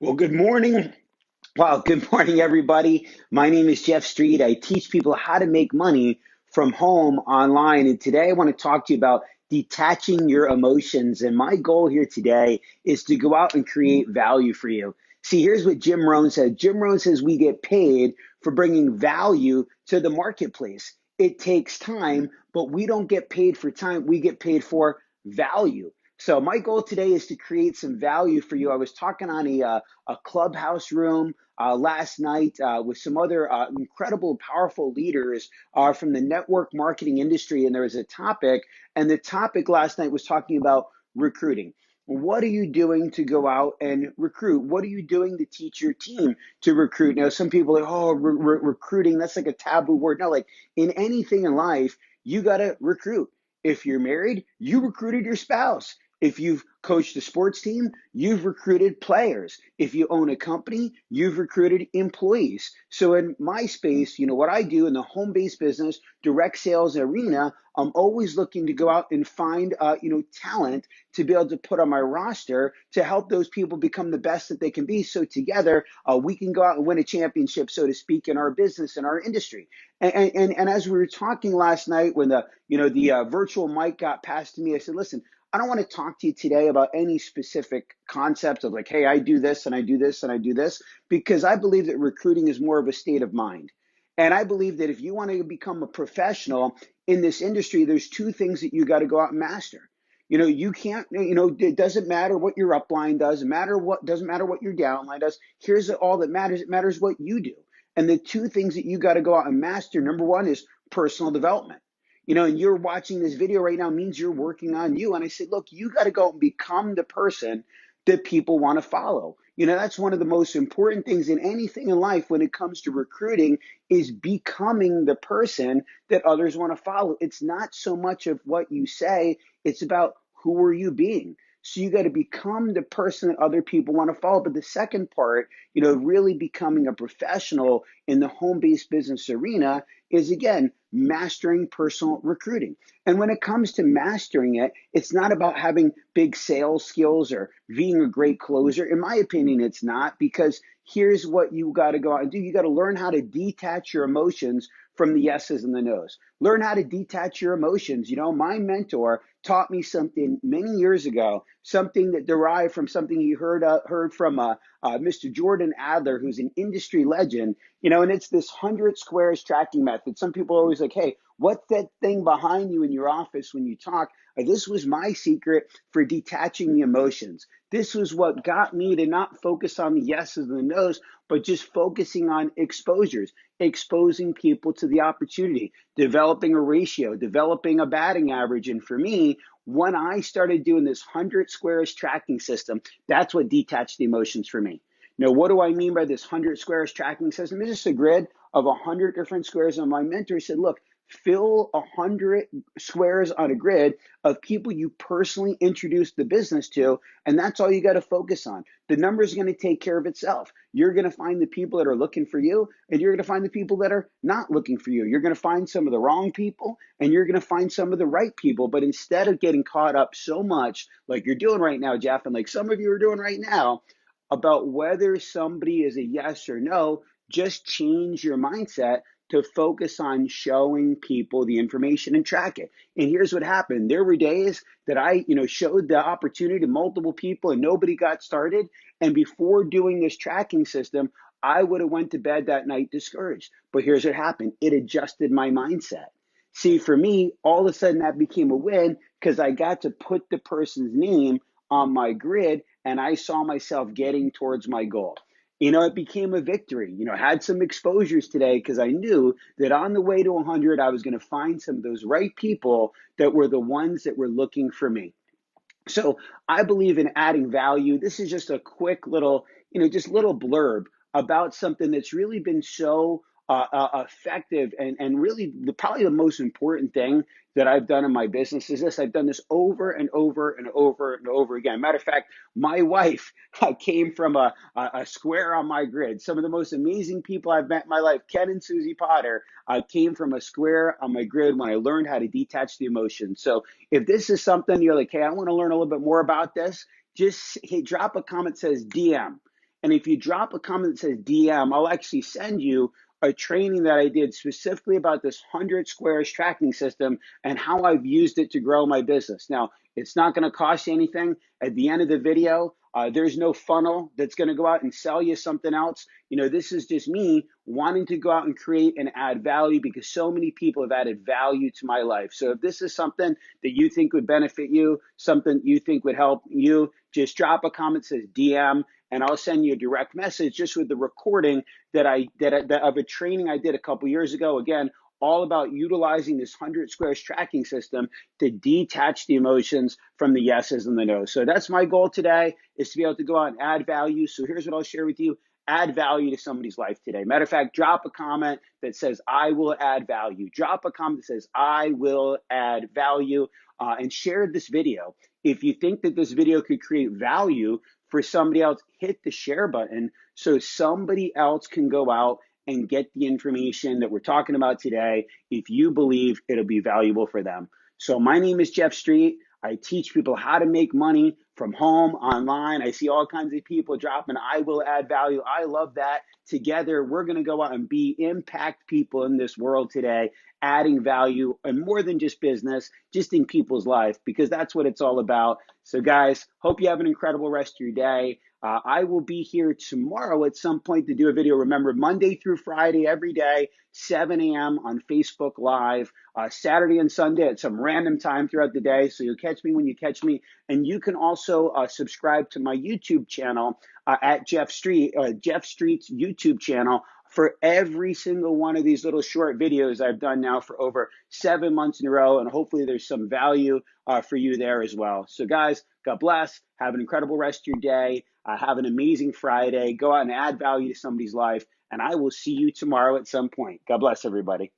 Well, good morning. Wow, good morning, everybody. My name is Jeff Street. I teach people how to make money from home online. And today I want to talk to you about detaching your emotions. And my goal here today is to go out and create value for you. See, here's what Jim Rohn said. Jim Rohn says we get paid for bringing value to the marketplace. It takes time, but we don't get paid for time. We get paid for value. So my goal today is to create some value for you. I was talking on a clubhouse room last night with some other incredible, powerful leaders from the network marketing industry. And there was a topic, and the topic last night was talking about recruiting. What are you doing to go out and recruit? What are you doing to teach your team to recruit? Now, some people are like, oh, recruiting, that's like a taboo word. No, like in anything in life, you got to recruit. If you're married, you recruited your spouse. If you've coached a sports team, you've recruited players. If you own a company, you've recruited employees. So in my space, what I do in the home-based business, direct sales arena, I'm always looking to go out and find, talent to be able to put on my roster to help those people become the best that they can be. So together, we can go out and win a championship, so to speak, in our business, in our industry. And as we were talking last night, when the virtual mic got passed to me, I said, listen, I don't want to talk to you today about any specific concepts of like, hey, I do this and I do this and I do this, because I believe that recruiting is more of a state of mind. And I believe that if you want to become a professional in this industry, there's two things that you got to go out and master. You can't, it doesn't matter what your upline doesn't matter what your downline does. Here's all that matters. It matters what you do. And the two things that you got to go out and master, number one is personal development. And you're watching this video right now means you're working on you. And I said, look, you got to go and become the person that people want to follow. That's one of the most important things in anything in life when it comes to recruiting is becoming the person that others want to follow. It's not so much of what you say, it's about who are you being. So you got to become the person that other people want to follow. But the second part, really becoming a professional in the home-based business arena is, again, mastering personal recruiting. And when it comes to mastering it, it's not about having big sales skills or being a great closer. In my opinion, it's not, because here's what you got to go out and do. You got to learn how to detach your emotions from the yeses and the nos. Learn how to detach your emotions. My mentor taught me something many years ago, something that derived from something he heard from Mr. Jordan Adler, who's an industry legend. And it's this 100 squares tracking method. Some people are always like, hey, what's that thing behind you in your office when you talk? This was my secret for detaching the emotions. This was what got me to not focus on the yeses and the nos, but just focusing on exposures, exposing people to the opportunity, developing a ratio, developing a batting average. And for me, when I started doing this 100 squares tracking system, that's what detached the emotions for me. Now, what do I mean by this 100 squares tracking system? It's just a grid of 100 different squares. And my mentor said, look, fill 100 squares on a grid of people you personally introduced the business to, and that's all you got to focus on. The number is going to take care of itself. You're going to find the people that are looking for you, and you're going to find the people that are not looking for you. You're going to find some of the wrong people, and you're going to find some of the right people. But instead of getting caught up so much like you're doing right now, Jeff, and like some of you are doing right now, about whether somebody is a yes or no, just change your mindset to focus on showing people the information and track it. And here's what happened. There were days that I, showed the opportunity to multiple people and nobody got started. And before doing this tracking system, I would have went to bed that night discouraged. But here's what happened. It adjusted my mindset. See, for me, all of a sudden that became a win because I got to put the person's name on my grid and I saw myself getting towards my goal. It became a victory. I had some exposures today because I knew that on the way to 100, I was going to find some of those right people that were the ones that were looking for me. So I believe in adding value. This is just a quick little, just little blurb about something that's really been so effective and really probably the most important thing that I've done in my business is this. I've done this over and over and over and over again. Matter of fact, my wife came from a square on my grid. Some of the most amazing people I've met in my life, Ken and Susie Potter, came from a square on my grid when I learned how to detach the emotions. So if this is something you're like, hey, I want to learn a little bit more about this, just drop a comment that says DM. And if you drop a comment that says DM, I'll actually send you a training that I did specifically about this 100 squares tracking system and how I've used it to grow my business. Now, it's not going to cost you anything. At the end of the video, there's no funnel that's going to go out and sell you something else. This is just me wanting to go out and create and add value because so many people have added value to my life. So if this is something that you think would benefit you, something you think would help you, just drop a comment that says DM, and I'll send you a direct message just with the recording that of a training I did a couple years ago. Again, all about utilizing this 100 squares tracking system to detach the emotions from the yeses and the nos. So that's my goal today, is to be able to go out and add value. So here's what I'll share with you. Add value to somebody's life today. Matter of fact, drop a comment that says, I will add value. Drop a comment that says, I will add value, and share this video. If you think that this video could create value for somebody else, hit the share button so somebody else can go out and get the information that we're talking about today if you believe it'll be valuable for them. So my name is Jeff Street. I teach people how to make money from home, online. I see all kinds of people dropping, I will add value. I love that. Together, we're going to go out and impact people in this world today, adding value, and more than just business, just in people's life, because that's what it's all about. So guys, hope you have an incredible rest of your day. I will be here tomorrow at some point to do a video. Remember, Monday through Friday, every day, 7 a.m. on Facebook Live, Saturday and Sunday at some random time throughout the day. So you'll catch me when you catch me. And you can also subscribe to my YouTube channel at Jeff Street, Jeff Street's YouTube channel, for every single one of these little short videos I've done now for over 7 months in a row. And hopefully there's some value for you there as well. So guys, God bless. Have an incredible rest of your day. Have an amazing Friday. Go out and add value to somebody's life. And I will see you tomorrow at some point. God bless everybody.